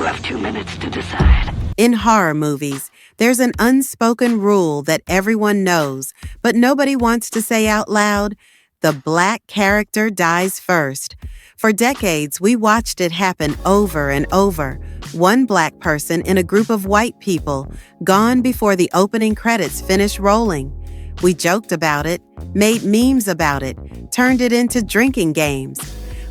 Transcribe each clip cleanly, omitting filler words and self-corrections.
have 2 minutes to decide. In horror movies, there's an unspoken rule that everyone knows, but nobody wants to say out loud: the black character dies first. For decades, we watched it happen over and over. One black person in a group of white people, gone before the opening credits finish rolling. We joked about it, made memes about it, turned it into drinking games.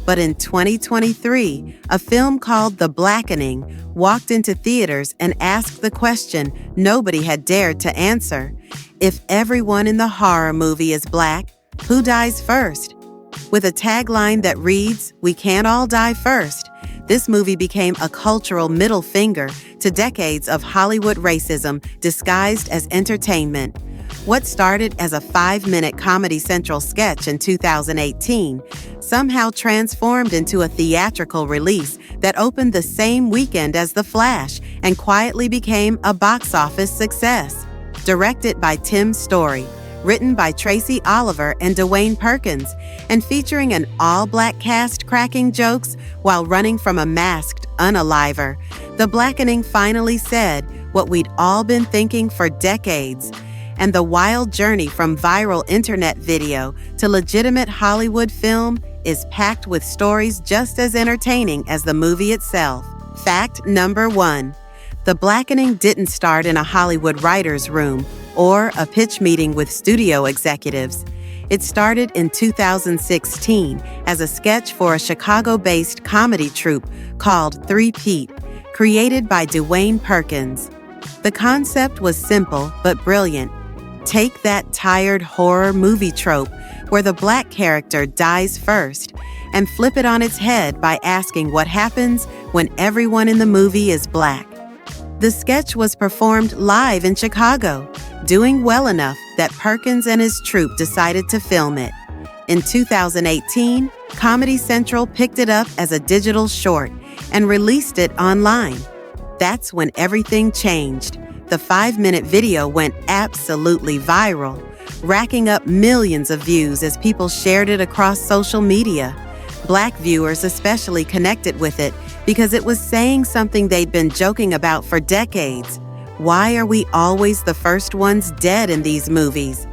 But in 2023, a film called The Blackening walked into theaters and asked the question nobody had dared to answer. If everyone in the horror movie is black, who dies first? With a tagline that reads, "We can't all die first," this movie became a cultural middle finger to decades of Hollywood racism disguised as entertainment. What started as a 5-minute Comedy Central sketch in 2018 somehow transformed into a theatrical release that opened the same weekend as The Flash and quietly became a box office success. Directed by Tim Story, written by Tracy Oliver and Dewayne Perkins, and featuring an all-black cast cracking jokes while running from a masked unaliver, The Blackening finally said what we'd all been thinking for decades. And the wild journey from viral internet video to legitimate Hollywood film is packed with stories just as entertaining as the movie itself. Fact number 1. The Blackening didn't start in a Hollywood writer's room or a pitch meeting with studio executives. It started in 2016 as a sketch for a Chicago-based comedy troupe called Three-Peat, created by Dewayne Perkins. The concept was simple but brilliant. Take that tired horror movie trope where the black character dies first and flip it on its head by asking what happens when everyone in the movie is black. The sketch was performed live in Chicago, doing well enough that Perkins and his troupe decided to film it. In 2018, Comedy Central picked it up as a digital short and released it online. That's when everything changed. The 5-minute video went absolutely viral, racking up millions of views as people shared it across social media. Black viewers especially connected with it because it was saying something they'd been joking about for decades. Why are we always the first ones dead in these movies?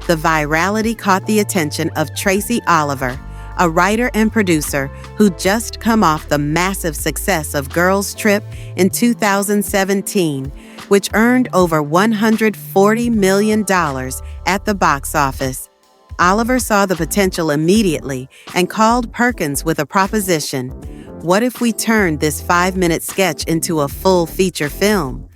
The virality caught the attention of Tracy Oliver, a writer and producer who'd just come off the massive success of Girls Trip in 2017, which earned over $140 million at the box office. Oliver saw the potential immediately and called Perkins with a proposition. What if we turned this 5-minute sketch into a full feature film?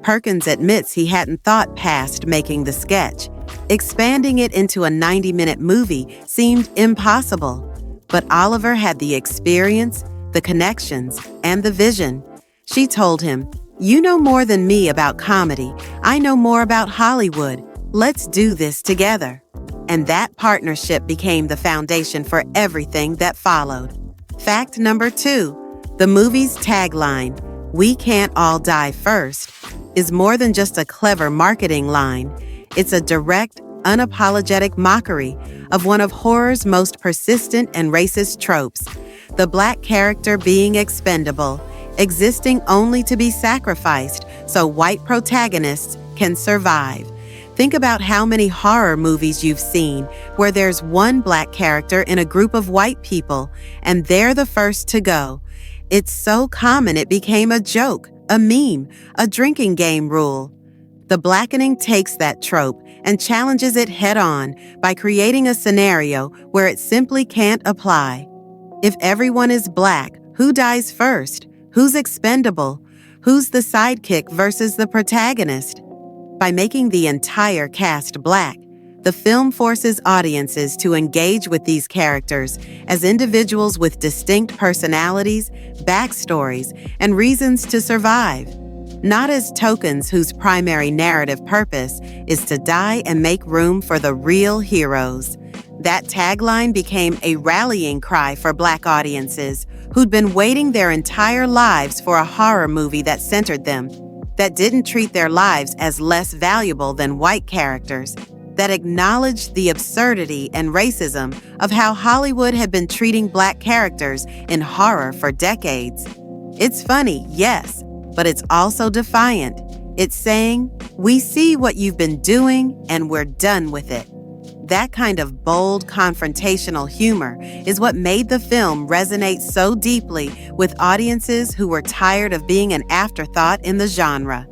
Perkins admits he hadn't thought past making the sketch. Expanding it into a 90-minute movie seemed impossible. But Oliver had the experience, the connections, and the vision. She told him, "You know more than me about comedy. I know more about Hollywood. Let's do this together." And that partnership became the foundation for everything that followed. Fact number 2. The movie's tagline, "We can't all die first," is more than just a clever marketing line. It's a direct, unapologetic mockery of one of horror's most persistent and racist tropes, the black character being expendable, existing only to be sacrificed so white protagonists can survive. Think about how many horror movies you've seen where there's one black character in a group of white people and they're the first to go. It's so common it became a joke, a meme, a drinking game rule. The Blackening takes that trope and challenges it head-on by creating a scenario where it simply can't apply. If everyone is black, who dies first? Who's expendable? Who's the sidekick versus the protagonist? By making the entire cast black, the film forces audiences to engage with these characters as individuals with distinct personalities, backstories, and reasons to survive, not as tokens whose primary narrative purpose is to die and make room for the real heroes. That tagline became a rallying cry for Black audiences who'd been waiting their entire lives for a horror movie that centered them, that didn't treat their lives as less valuable than white characters, that acknowledged the absurdity and racism of how Hollywood had been treating Black characters in horror for decades. It's funny, yes, but it's also defiant. It's saying, we see what you've been doing and we're done with it. That kind of bold, confrontational humor is what made the film resonate so deeply with audiences who were tired of being an afterthought in the genre.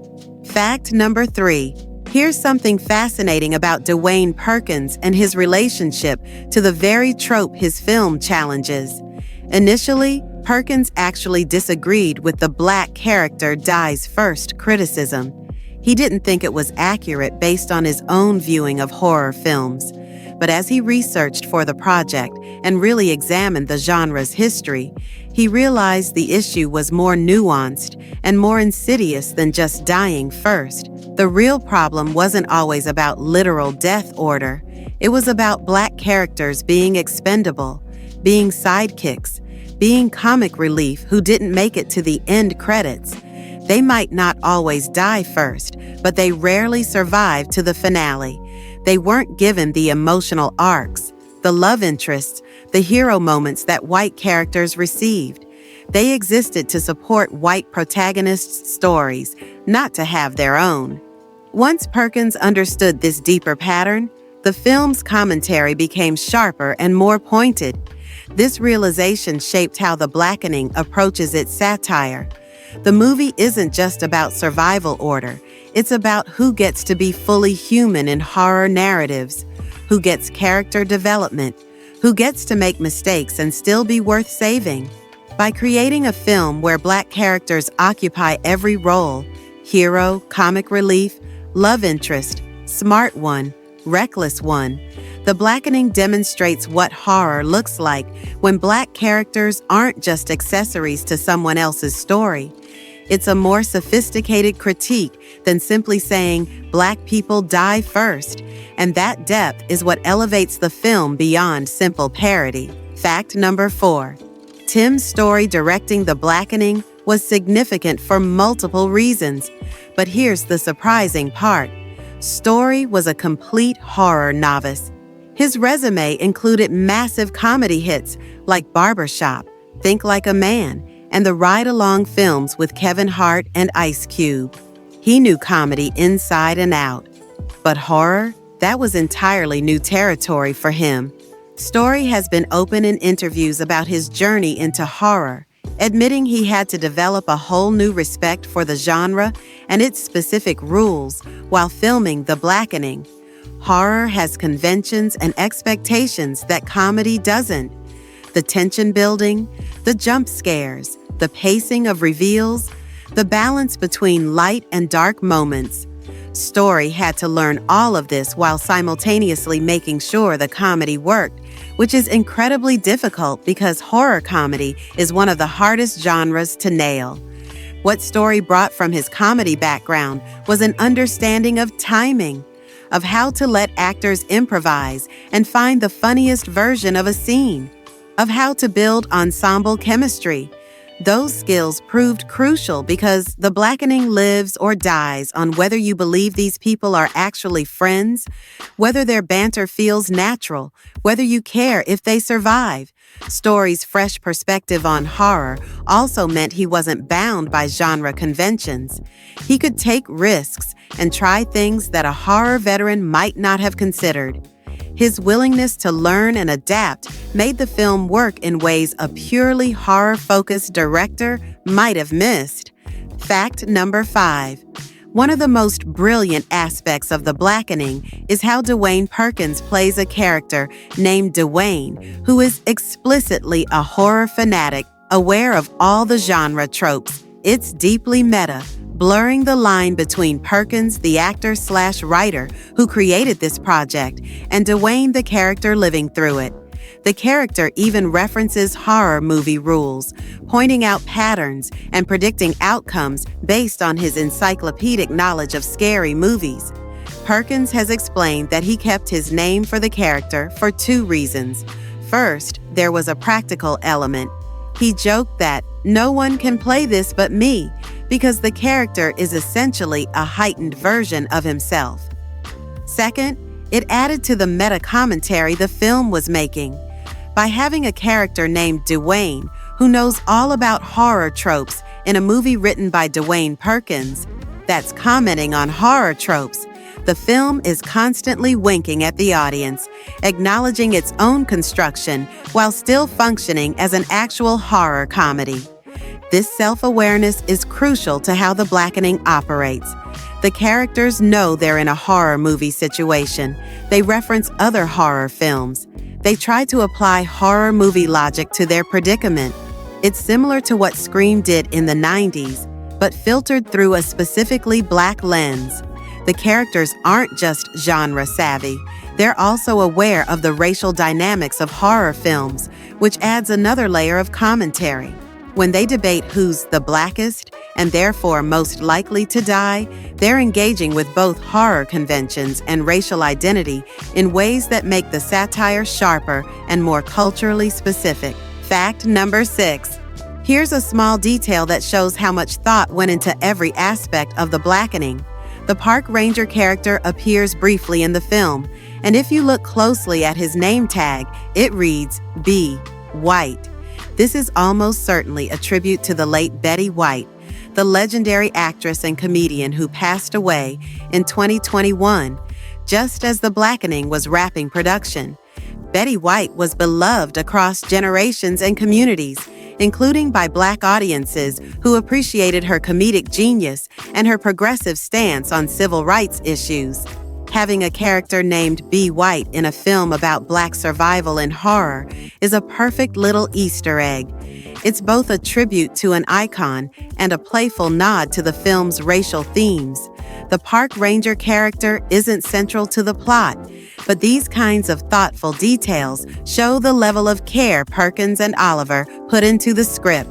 Fact number 3. Here's something fascinating about Dewayne Perkins and his relationship to the very trope his film challenges. Initially, Perkins actually disagreed with the black character dies first criticism. He didn't think it was accurate based on his own viewing of horror films. But as he researched for the project and really examined the genre's history, he realized the issue was more nuanced and more insidious than just dying first. The real problem wasn't always about literal death order. It was about black characters being expendable, being sidekicks, being comic relief who didn't make it to the end credits. They might not always die first, but they rarely survive to the finale. They weren't given the emotional arcs, the love interests, the hero moments that white characters received. They existed to support white protagonists' stories, not to have their own. Once Perkins understood this deeper pattern, the film's commentary became sharper and more pointed. This realization shaped how The Blackening approaches its satire. The movie isn't just about survival order. It's about who gets to be fully human in horror narratives, who gets character development, who gets to make mistakes and still be worth saving. By creating a film where black characters occupy every role, hero, comic relief, love interest, smart one, reckless one, The Blackening demonstrates what horror looks like when black characters aren't just accessories to someone else's story. It's a more sophisticated critique than simply saying black people die first, and that depth is what elevates the film beyond simple parody. Fact number 4. Tim Story directing The Blackening was significant for multiple reasons, but here's the surprising part. Story was a complete horror novice. His resume included massive comedy hits like Barbershop, Think Like a Man, and the ride-along films with Kevin Hart and Ice Cube. He knew comedy inside and out. But horror? That was entirely new territory for him. Story has been open in interviews about his journey into horror, admitting he had to develop a whole new respect for the genre and its specific rules while filming The Blackening. Horror has conventions and expectations that comedy doesn't. The tension building, the jump scares, the pacing of reveals, the balance between light and dark moments. Story had to learn all of this while simultaneously making sure the comedy worked, which is incredibly difficult because horror comedy is one of the hardest genres to nail. What Story brought from his comedy background was an understanding of timing, of how to let actors improvise and find the funniest version of a scene, of how to build ensemble chemistry. Those skills proved crucial because The Blackening lives or dies on whether you believe these people are actually friends, whether their banter feels natural, whether you care if they survive. Story's fresh perspective on horror also meant he wasn't bound by genre conventions. He could take risks and try things that a horror veteran might not have considered. His willingness to learn and adapt made the film work in ways a purely horror-focused director might have missed. Fact number 5. One of the most brilliant aspects of The Blackening is how Dewayne Perkins plays a character named Dewayne, who is explicitly a horror fanatic, aware of all the genre tropes. It's deeply meta, blurring the line between Perkins, the actor/writer who created this project, and Dewayne, the character living through it. The character even references horror movie rules, pointing out patterns and predicting outcomes based on his encyclopedic knowledge of scary movies. Perkins has explained that he kept his name for the character for 2 reasons. First, there was a practical element. He joked that, "No one can play this but me," because the character is essentially a heightened version of himself. Second, it added to the meta-commentary the film was making. By having a character named Dewayne, who knows all about horror tropes In a movie written by Dewayne Perkins that's commenting on horror tropes, the film is constantly winking at the audience, acknowledging its own construction while still functioning as an actual horror comedy. This self-awareness is crucial to how The Blackening operates. The characters know they're in a horror movie situation. They reference other horror films. They try to apply horror movie logic to their predicament. It's similar to what Scream did in the 90s, but filtered through a specifically Black lens. The characters aren't just genre savvy. They're also aware of the racial dynamics of horror films, which adds another layer of commentary. When they debate who's the blackest and therefore most likely to die, they're engaging with both horror conventions and racial identity in ways that make the satire sharper and more culturally specific. Fact number 6. Here's a small detail that shows how much thought went into every aspect of The Blackening. The park ranger character appears briefly in the film, and if you look closely at his name tag, it reads B. White. This is almost certainly a tribute to the late Betty White, the legendary actress and comedian who passed away in 2021, just as The Blackening was wrapping production. Betty White was beloved across generations and communities, including by Black audiences who appreciated her comedic genius and her progressive stance on civil rights issues. Having a character named B. White in a film about Black survival and horror is a perfect little Easter egg. It's both a tribute to an icon and a playful nod to the film's racial themes. The park ranger character isn't central to the plot, but these kinds of thoughtful details show the level of care Perkins and Oliver put into the script.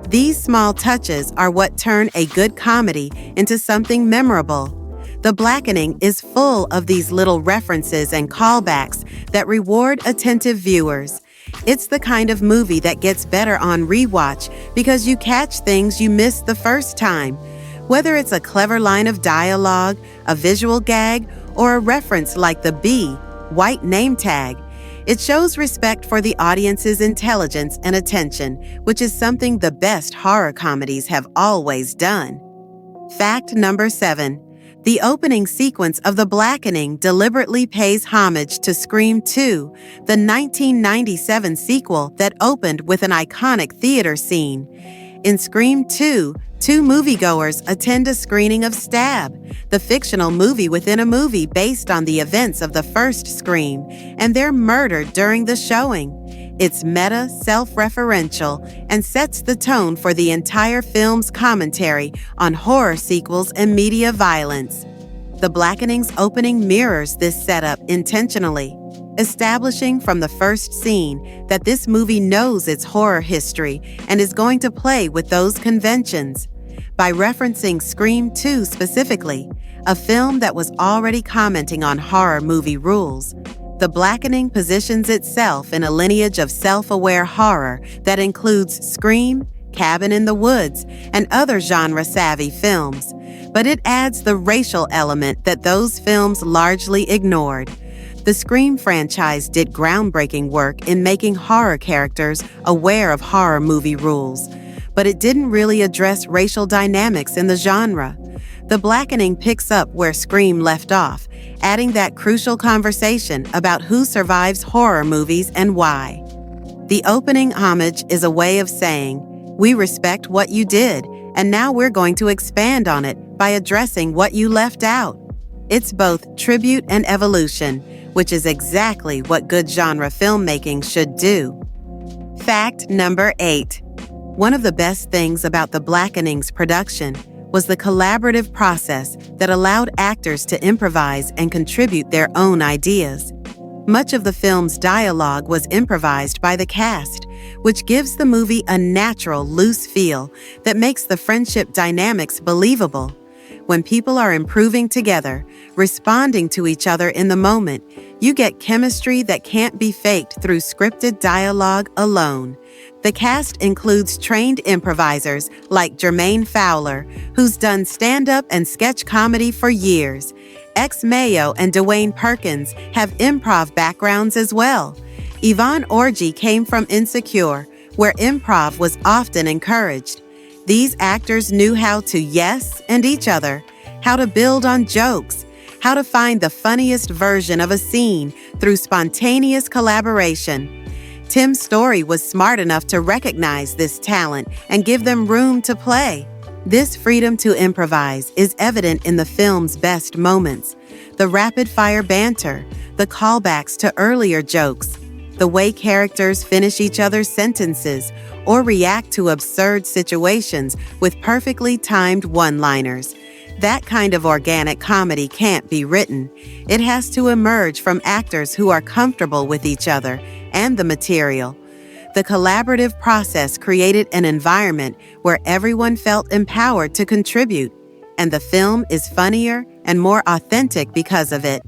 These small touches are what turn a good comedy into something memorable. The Blackening is full of these little references and callbacks that reward attentive viewers. It's the kind of movie that gets better on rewatch because you catch things you missed the first time. Whether it's a clever line of dialogue, a visual gag, or a reference like the B. White name tag, it shows respect for the audience's intelligence and attention, which is something the best horror comedies have always done. Fact number 7. The opening sequence of The Blackening deliberately pays homage to Scream 2, the 1997 sequel that opened with an iconic theater scene. In Scream 2, two moviegoers attend a screening of Stab, the fictional movie within a movie based on the events of the first Scream, and they're murdered during the showing. It's meta, self-referential, and sets the tone for the entire film's commentary on horror sequels and media violence. The Blackening's opening mirrors this setup intentionally, establishing from the first scene that this movie knows its horror history and is going to play with those conventions. By referencing Scream 2 specifically, a film that was already commenting on horror movie rules, The Blackening positions itself in a lineage of self-aware horror that includes Scream, Cabin in the Woods, and other genre-savvy films, but it adds the racial element that those films largely ignored. The Scream franchise did groundbreaking work in making horror characters aware of horror movie rules, but it didn't really address racial dynamics in the genre. The Blackening picks up where Scream left off, adding that crucial conversation about who survives horror movies and why. The opening homage is a way of saying, "We respect what you did, and now we're going to expand on it by addressing what you left out." It's both tribute and evolution, which is exactly what good genre filmmaking should do. Fact number 8. One of the best things about The Blackening's production was the collaborative process that allowed actors to improvise and contribute their own ideas. Much of the film's dialogue was improvised by the cast, which gives the movie a natural, loose feel that makes the friendship dynamics believable. When people are improving together, responding to each other in the moment, you get chemistry that can't be faked through scripted dialogue alone. The cast includes trained improvisers like Jermaine Fowler, who's done stand-up and sketch comedy for years. Mayo and Dewayne Perkins have improv backgrounds as well. Yvonne Orji came from Insecure, where improv was often encouraged. These actors knew how to yes and each other, how to build on jokes, how to find the funniest version of a scene through spontaneous collaboration. Tim Story was smart enough to recognize this talent and give them room to play. This freedom to improvise is evident in the film's best moments. The rapid-fire banter, the callbacks to earlier jokes, the way characters finish each other's sentences or react to absurd situations with perfectly timed one-liners. That kind of organic comedy can't be written. It has to emerge from actors who are comfortable with each other and the material. The collaborative process created an environment where everyone felt empowered to contribute, and the film is funnier and more authentic because of it.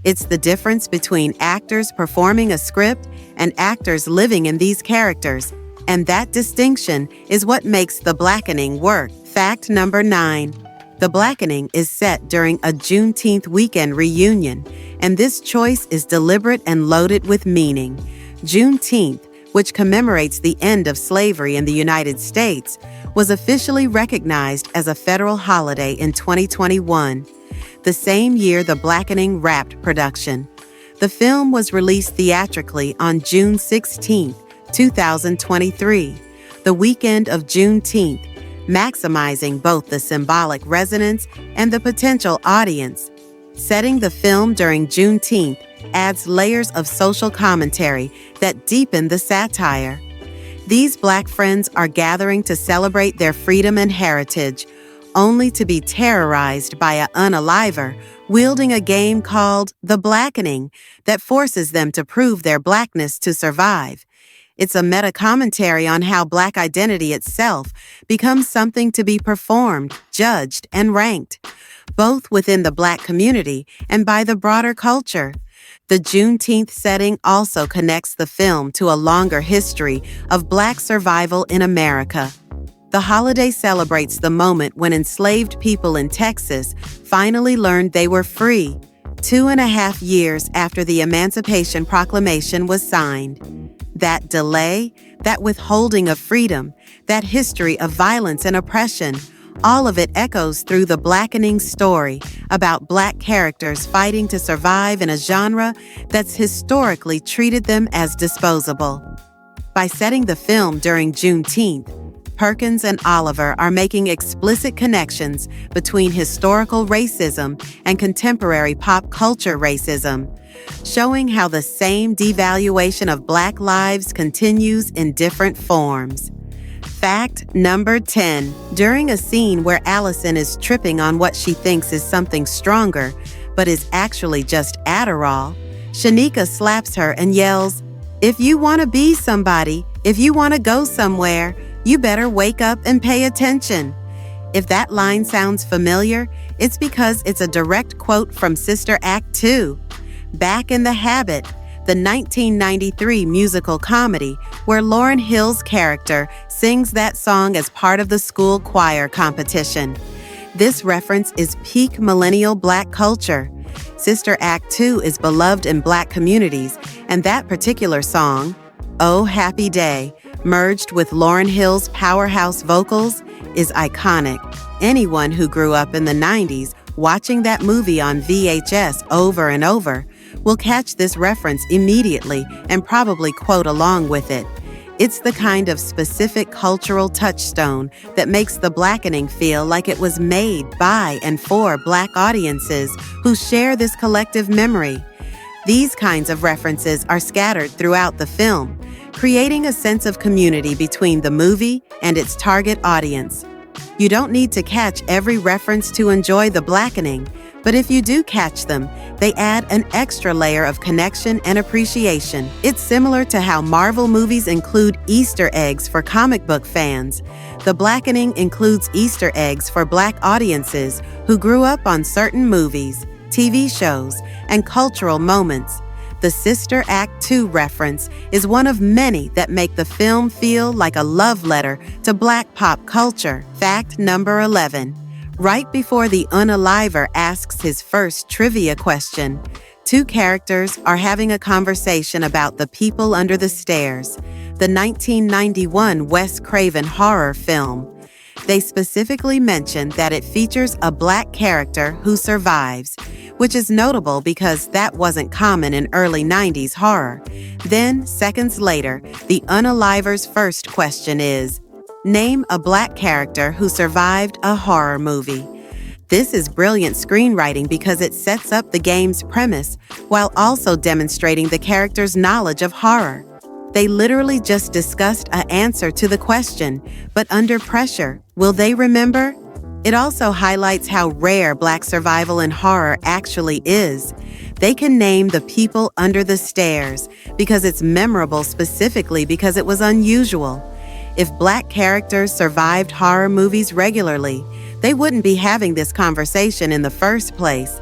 It's the difference between actors performing a script and actors living in these characters, and that distinction is what makes The Blackening work. Fact number 9. The Blackening is set during a Juneteenth weekend reunion, and this choice is deliberate and loaded with meaning. Juneteenth, which commemorates the end of slavery in the United States, was officially recognized as a federal holiday in 2021, the same year The Blackening wrapped production. The film was released theatrically on June 16, 2023, the weekend of Juneteenth, maximizing both the symbolic resonance and the potential audience. Setting the film during Juneteenth adds layers of social commentary that deepen the satire. These Black friends are gathering to celebrate their freedom and heritage, only to be terrorized by an unaliver wielding a game called the Blackening that forces them to prove their Blackness to survive. It's a meta-commentary on how Black identity itself becomes something to be performed, judged, and ranked, both within the Black community and by the broader culture. The Juneteenth setting also connects the film to a longer history of Black survival in America. The holiday celebrates the moment when enslaved people in Texas finally learned they were free, 2.5 years after the Emancipation Proclamation was signed. That delay, that withholding of freedom, that history of violence and oppression, all of it echoes through The Blackening story about Black characters fighting to survive in a genre that's historically treated them as disposable. By setting the film during Juneteenth, Perkins and Oliver are making explicit connections between historical racism and contemporary pop culture racism, showing how the same devaluation of Black lives continues in different forms. Fact number 10. During a scene where Allison is tripping on what she thinks is something stronger, but is actually just Adderall, Shanika slaps her and yells, "If you want to be somebody, if you want to go somewhere, you better wake up and pay attention." If that line sounds familiar, it's because it's a direct quote from Sister Act 2, Back in the Habit, the 1993 musical comedy where Lauryn Hill's character sings that song as part of the school choir competition. This reference is peak millennial Black culture. Sister Act 2 is beloved in Black communities, and that particular song, Oh Happy Day, merged with Lauryn Hill's powerhouse vocals, is iconic. Anyone who grew up in the 90s watching that movie on VHS over and over will catch this reference immediately and probably quote along with it. It's the kind of specific cultural touchstone that makes The Blackening feel like it was made by and for Black audiences who share this collective memory. These kinds of references are scattered throughout the film, creating a sense of community between the movie and its target audience. You don't need to catch every reference to enjoy The Blackening, but if you do catch them, they add an extra layer of connection and appreciation. It's similar to how Marvel movies include Easter eggs for comic book fans. The Blackening includes Easter eggs for Black audiences who grew up on certain movies, TV shows, and cultural moments. The Sister Act 2 reference is one of many that make the film feel like a love letter to Black pop culture. Fact number 11. Right before the unaliver asks his first trivia question, two characters are having a conversation about The People Under the Stairs, the 1991 Wes Craven horror film. They specifically mention that it features a Black character who survives, which is notable because that wasn't common in early 90s horror. Then, seconds later, the unaliver's first question is, name a Black character who survived a horror movie. This is brilliant screenwriting because it sets up the game's premise while also demonstrating the character's knowledge of horror. They literally just discussed an answer to the question, but under pressure, will they remember? It also highlights how rare Black survival in horror actually is. They can name the people under the stairs because it's memorable specifically because it was unusual. If Black characters survived horror movies regularly, they wouldn't be having this conversation in the first place.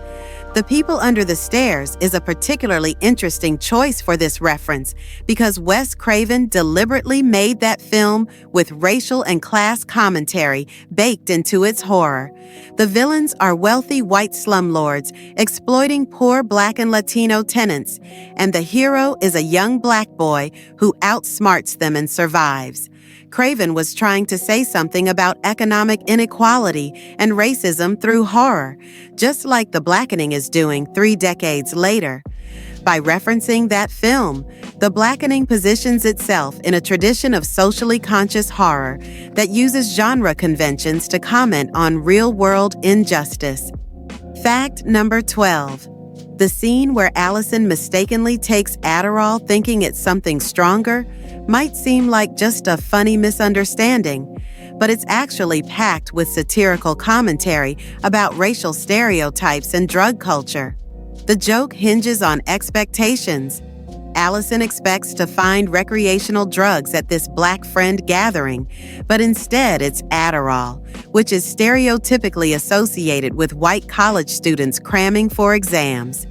The People Under the Stairs is a particularly interesting choice for this reference because Wes Craven deliberately made that film with racial and class commentary baked into its horror. The villains are wealthy white slumlords exploiting poor Black and Latino tenants, and the hero is a young Black boy who outsmarts them and survives. Craven was trying to say something about economic inequality and racism through horror, just like The Blackening is doing 3 decades later. By referencing that film, The Blackening positions itself in a tradition of socially conscious horror that uses genre conventions to comment on real-world injustice. Fact number 12. The scene where Allison mistakenly takes Adderall thinking it's something stronger might seem like just a funny misunderstanding, but it's actually packed with satirical commentary about racial stereotypes and drug culture. The joke hinges on expectations. Allison expects to find recreational drugs at this Black friend gathering, but instead it's Adderall, which is stereotypically associated with white college students cramming for exams.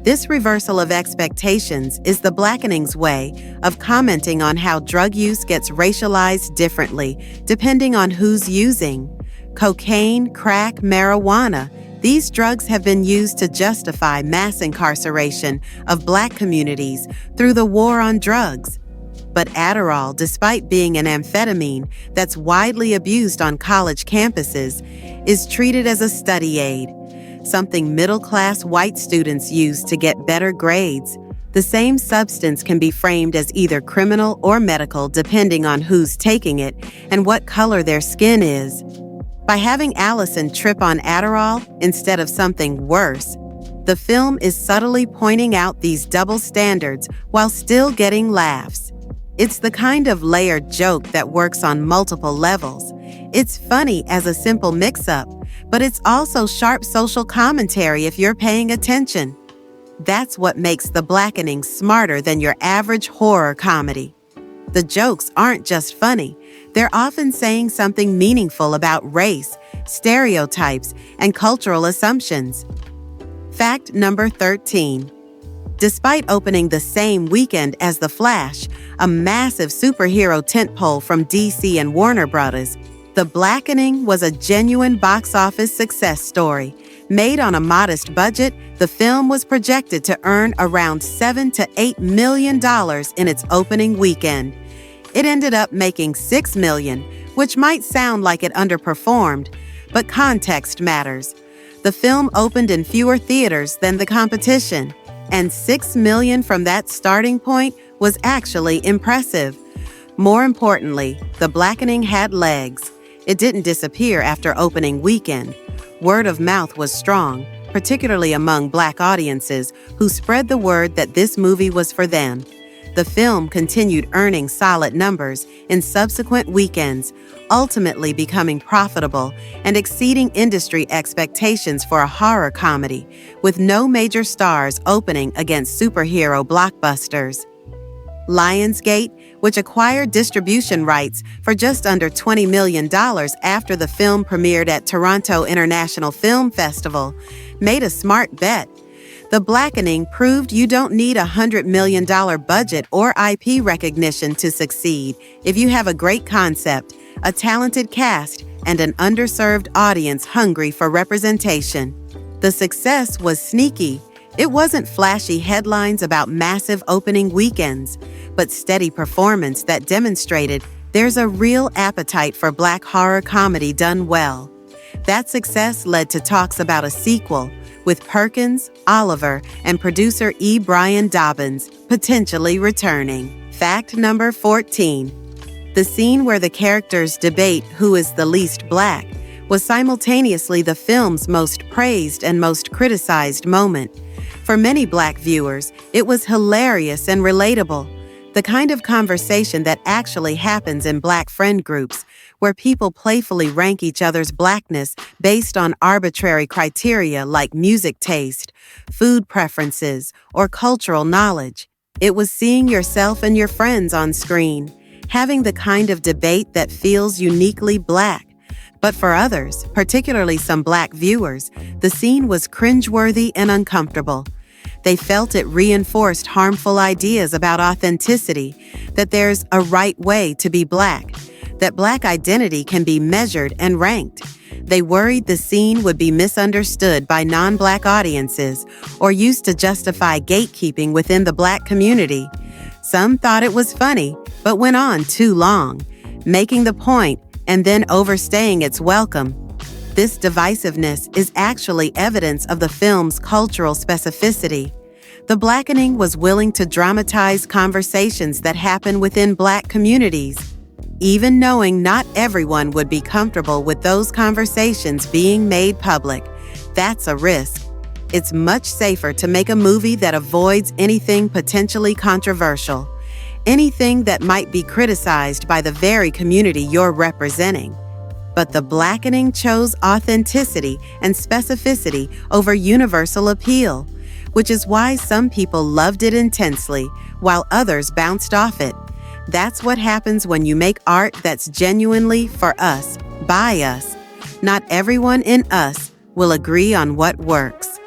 This reversal of expectations is The Blackening's way of commenting on how drug use gets racialized differently depending on who's using. Cocaine, crack, marijuana, these drugs have been used to justify mass incarceration of Black communities through the war on drugs. But Adderall, despite being an amphetamine that's widely abused on college campuses, is treated as a study aid, something middle-class white students use to get better grades. The same substance can be framed as either criminal or medical depending on who's taking it and what color their skin is. By having Allison trip on Adderall instead of something worse, the film is subtly pointing out these double standards while still getting laughs. It's the kind of layered joke that works on multiple levels. It's funny as a simple mix-up, but it's also sharp social commentary if you're paying attention. That's what makes The Blackening smarter than your average horror comedy. The jokes aren't just funny. They're often saying something meaningful about race, stereotypes, and cultural assumptions. Fact number 13. Despite opening the same weekend as The Flash, a massive superhero tentpole from DC and Warner Bros., The Blackening was a genuine box office success story. Made on a modest budget, the film was projected to earn around $7 to $8 million in its opening weekend. It ended up making $6 million, which might sound like it underperformed, but context matters. The film opened in fewer theaters than the competition, and $6 million from that starting point was actually impressive. More importantly, The Blackening had legs. It didn't disappear after opening weekend. Word of mouth was strong, particularly among Black audiences who spread the word that this movie was for them. The film continued earning solid numbers in subsequent weekends, ultimately becoming profitable and exceeding industry expectations for a horror comedy, with no major stars opening against superhero blockbusters. Lionsgate, which acquired distribution rights for just under $20 million after the film premiered at Toronto International Film Festival, made a smart bet. The Blackening proved you don't need a $100 million budget or IP recognition to succeed if you have a great concept, a talented cast, and an underserved audience hungry for representation. The success was sneaky. It wasn't flashy headlines about massive opening weekends, but steady performance that demonstrated There's a real appetite for Black horror comedy done well. That success led to talks about a sequel, with Perkins, Oliver, and producer E. Brian Dobbins potentially returning. Fact number 14. The scene where the characters debate who is the least Black was simultaneously the film's most praised and most criticized moment. For many Black viewers, it was hilarious and relatable. The kind of conversation that actually happens in Black friend groups, where people playfully rank each other's Blackness based on arbitrary criteria like music taste, food preferences, or cultural knowledge. It was seeing yourself and your friends on screen, having the kind of debate that feels uniquely Black. But for others, particularly some Black viewers, the scene was cringeworthy and uncomfortable. They felt it reinforced harmful ideas about authenticity, that there's a right way to be Black, that Black identity can be measured and ranked. They worried the scene would be misunderstood by non-Black audiences or used to justify gatekeeping within the Black community. Some thought it was funny, but went on too long, making the point and then overstaying its welcome. This divisiveness is actually evidence of the film's cultural specificity. The Blackening was willing to dramatize conversations that happen within Black communities, even knowing not everyone would be comfortable with those conversations being made public. That's a risk. It's much safer to make a movie that avoids anything potentially controversial, anything that might be criticized by the very community you're representing. But The Blackening chose authenticity and specificity over universal appeal, which is why some people loved it intensely while others bounced off it. That's what happens when you make art that's genuinely for us, by us. Not everyone in us will agree on what works.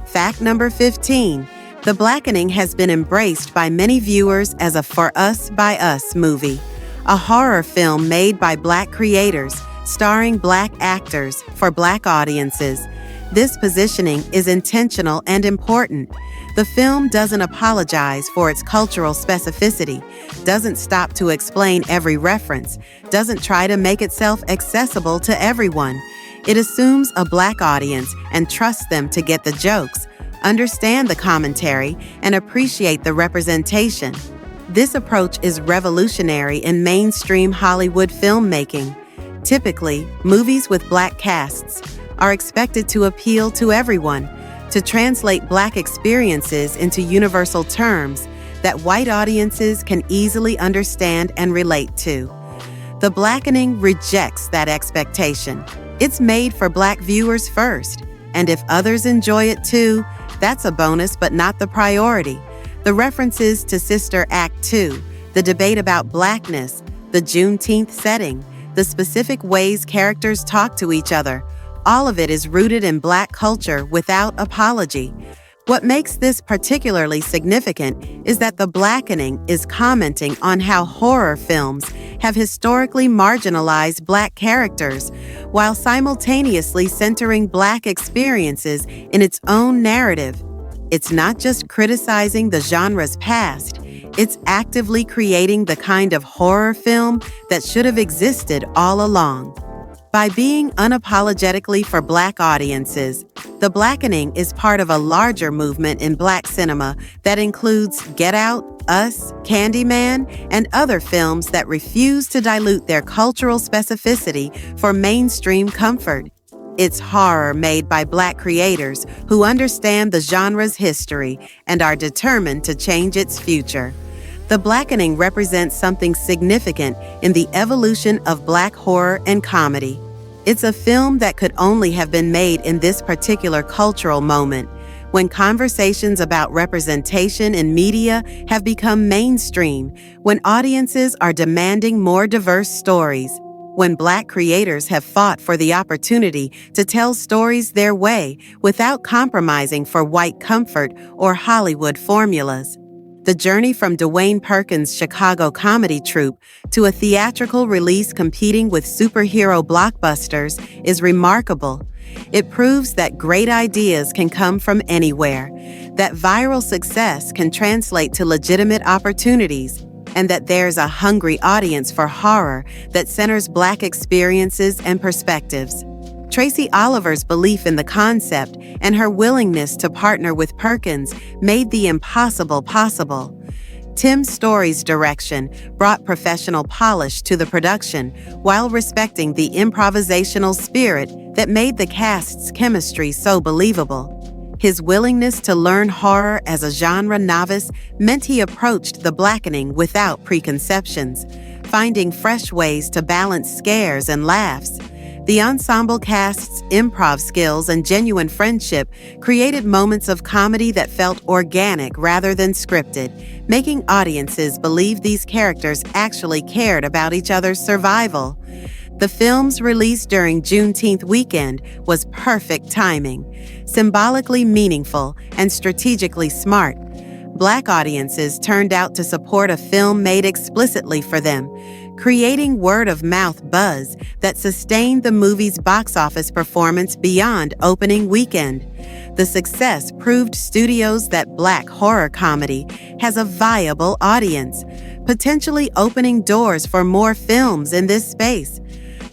Fact number 15. The Blackening has been embraced by many viewers as a for us, by us movie, a horror film made by Black creators, starring Black actors for Black audiences. This positioning is intentional and important. The film doesn't apologize for its cultural specificity, doesn't stop to explain every reference, doesn't try to make itself accessible to everyone. It assumes a Black audience and trusts them to get the jokes, understand the commentary, and appreciate the representation. This approach is revolutionary in mainstream Hollywood filmmaking. Typically, movies with Black casts are expected to appeal to everyone, to translate Black experiences into universal terms that white audiences can easily understand and relate to. The Blackening rejects that expectation. It's made for Black viewers first, and if others enjoy it too, that's a bonus but not the priority. The references to Sister Act 2, the debate about Blackness, the Juneteenth setting, the specific ways characters talk to each other, all of it is rooted in Black culture without apology. What makes this particularly significant is that The Blackening is commenting on how horror films have historically marginalized Black characters, while simultaneously centering Black experiences in its own narrative. It's not just criticizing the genre's past, it's actively creating the kind of horror film that should have existed all along. By being unapologetically for Black audiences, The Blackening is part of a larger movement in Black cinema that includes Get Out, Us, Candyman, and other films that refuse to dilute their cultural specificity for mainstream comfort. It's horror made by Black creators who understand the genre's history and are determined to change its future. The Blackening represents something significant in the evolution of Black horror and comedy. It's a film that could only have been made in this particular cultural moment, when conversations about representation in media have become mainstream, when audiences are demanding more diverse stories, when Black creators have fought for the opportunity to tell stories their way without compromising for white comfort or Hollywood formulas. The journey from Dewayne Perkins' Chicago comedy troupe to a theatrical release competing with superhero blockbusters is remarkable. It proves that great ideas can come from anywhere, that viral success can translate to legitimate opportunities, and that there's a hungry audience for horror that centers Black experiences and perspectives. Tracy Oliver's belief in the concept and her willingness to partner with Perkins made the impossible possible. Tim Story's direction brought professional polish to the production while respecting the improvisational spirit that made the cast's chemistry so believable. His willingness to learn horror as a genre novice meant he approached the Blackening without preconceptions, finding fresh ways to balance scares and laughs. The ensemble cast's improv skills and genuine friendship created moments of comedy that felt organic rather than scripted, making audiences believe these characters actually cared about each other's survival. The film's release during Juneteenth weekend was perfect timing, symbolically meaningful and strategically smart. Black audiences turned out to support a film made explicitly for them, creating word-of-mouth buzz that sustained the movie's box office performance beyond opening weekend. The success proved studios that Black horror comedy has a viable audience, potentially opening doors for more films in this space.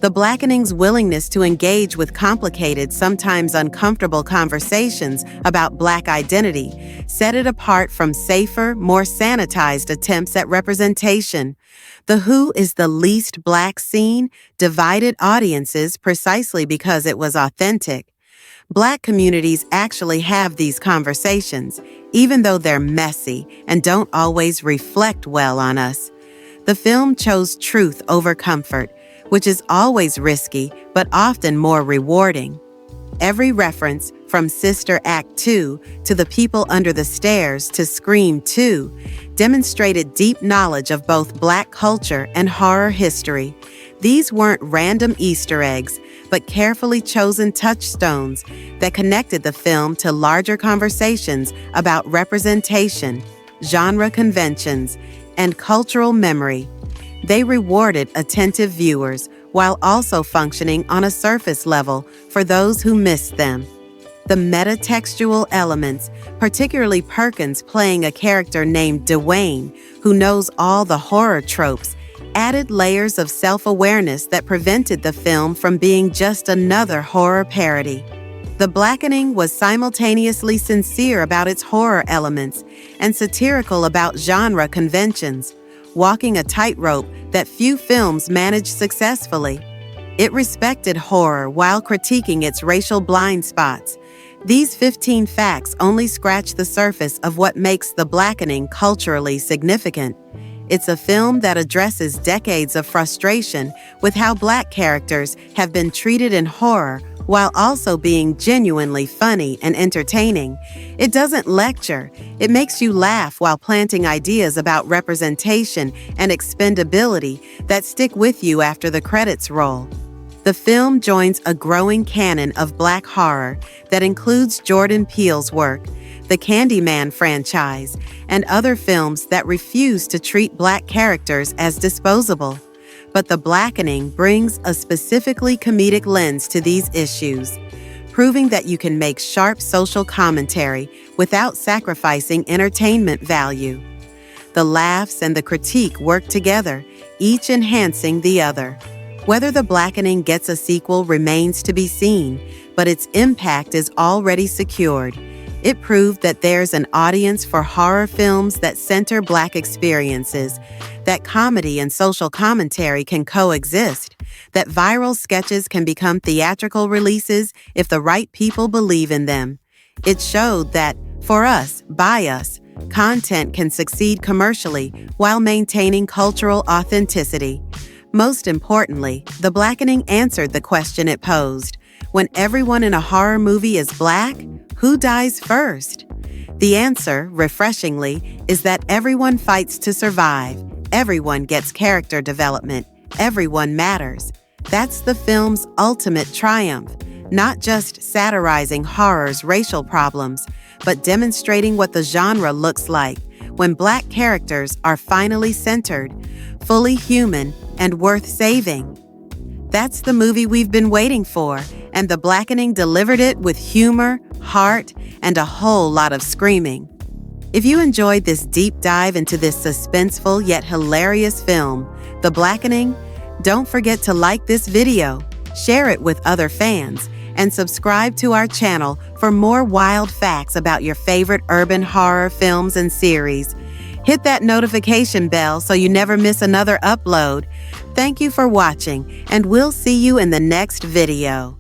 The Blackening's willingness to engage with complicated, sometimes uncomfortable conversations about Black identity set it apart from safer, more sanitized attempts at representation. The Who is the least Black scene divided audiences precisely because it was authentic. Black communities actually have these conversations, even though they're messy and don't always reflect well on us. The film chose truth over comfort, which is always risky but often more rewarding. Every reference, from Sister Act 2 to The People Under the Stairs to Scream 2, demonstrated deep knowledge of both Black culture and horror history. These weren't random Easter eggs, but carefully chosen touchstones that connected the film to larger conversations about representation, genre conventions, and cultural memory. They rewarded attentive viewers while also functioning on a surface level for those who missed them. The metatextual elements, particularly Perkins playing a character named Dewayne, who knows all the horror tropes, added layers of self-awareness that prevented the film from being just another horror parody. The Blackening was simultaneously sincere about its horror elements and satirical about genre conventions, walking a tightrope that few films manage successfully. It respected horror while critiquing its racial blind spots. These 15 facts only scratch the surface of what makes The Blackening culturally significant. It's a film that addresses decades of frustration with how Black characters have been treated in horror while also being genuinely funny and entertaining. It doesn't lecture. It makes you laugh while planting ideas about representation and expendability that stick with you after the credits roll. The film joins a growing canon of Black horror that includes Jordan Peele's work, the Candyman franchise, and other films that refuse to treat Black characters as disposable. But The Blackening brings a specifically comedic lens to these issues, proving that you can make sharp social commentary without sacrificing entertainment value. The laughs and the critique work together, each enhancing the other. Whether The Blackening gets a sequel remains to be seen, but its impact is already secured. It proved that there's an audience for horror films that center Black experiences, that comedy and social commentary can coexist, that viral sketches can become theatrical releases if the right people believe in them. It showed that, for us, by us, content can succeed commercially while maintaining cultural authenticity. Most importantly, The Blackening answered the question it posed. When everyone in a horror movie is Black, who dies first? The answer, refreshingly, is that everyone fights to survive. Everyone gets character development. Everyone matters. That's the film's ultimate triumph, not just satirizing horror's racial problems, but demonstrating what the genre looks like when Black characters are finally centered, fully human, and worth saving. That's the movie we've been waiting for, and The Blackening delivered it with humor, heart, and a whole lot of screaming. If you enjoyed this deep dive into this suspenseful yet hilarious film, The Blackening, don't forget to like this video, share it with other fans, and subscribe to our channel for more wild facts about your favorite urban horror films and series. Hit that notification bell so you never miss another upload. Thank you for watching, and we'll see you in the next video.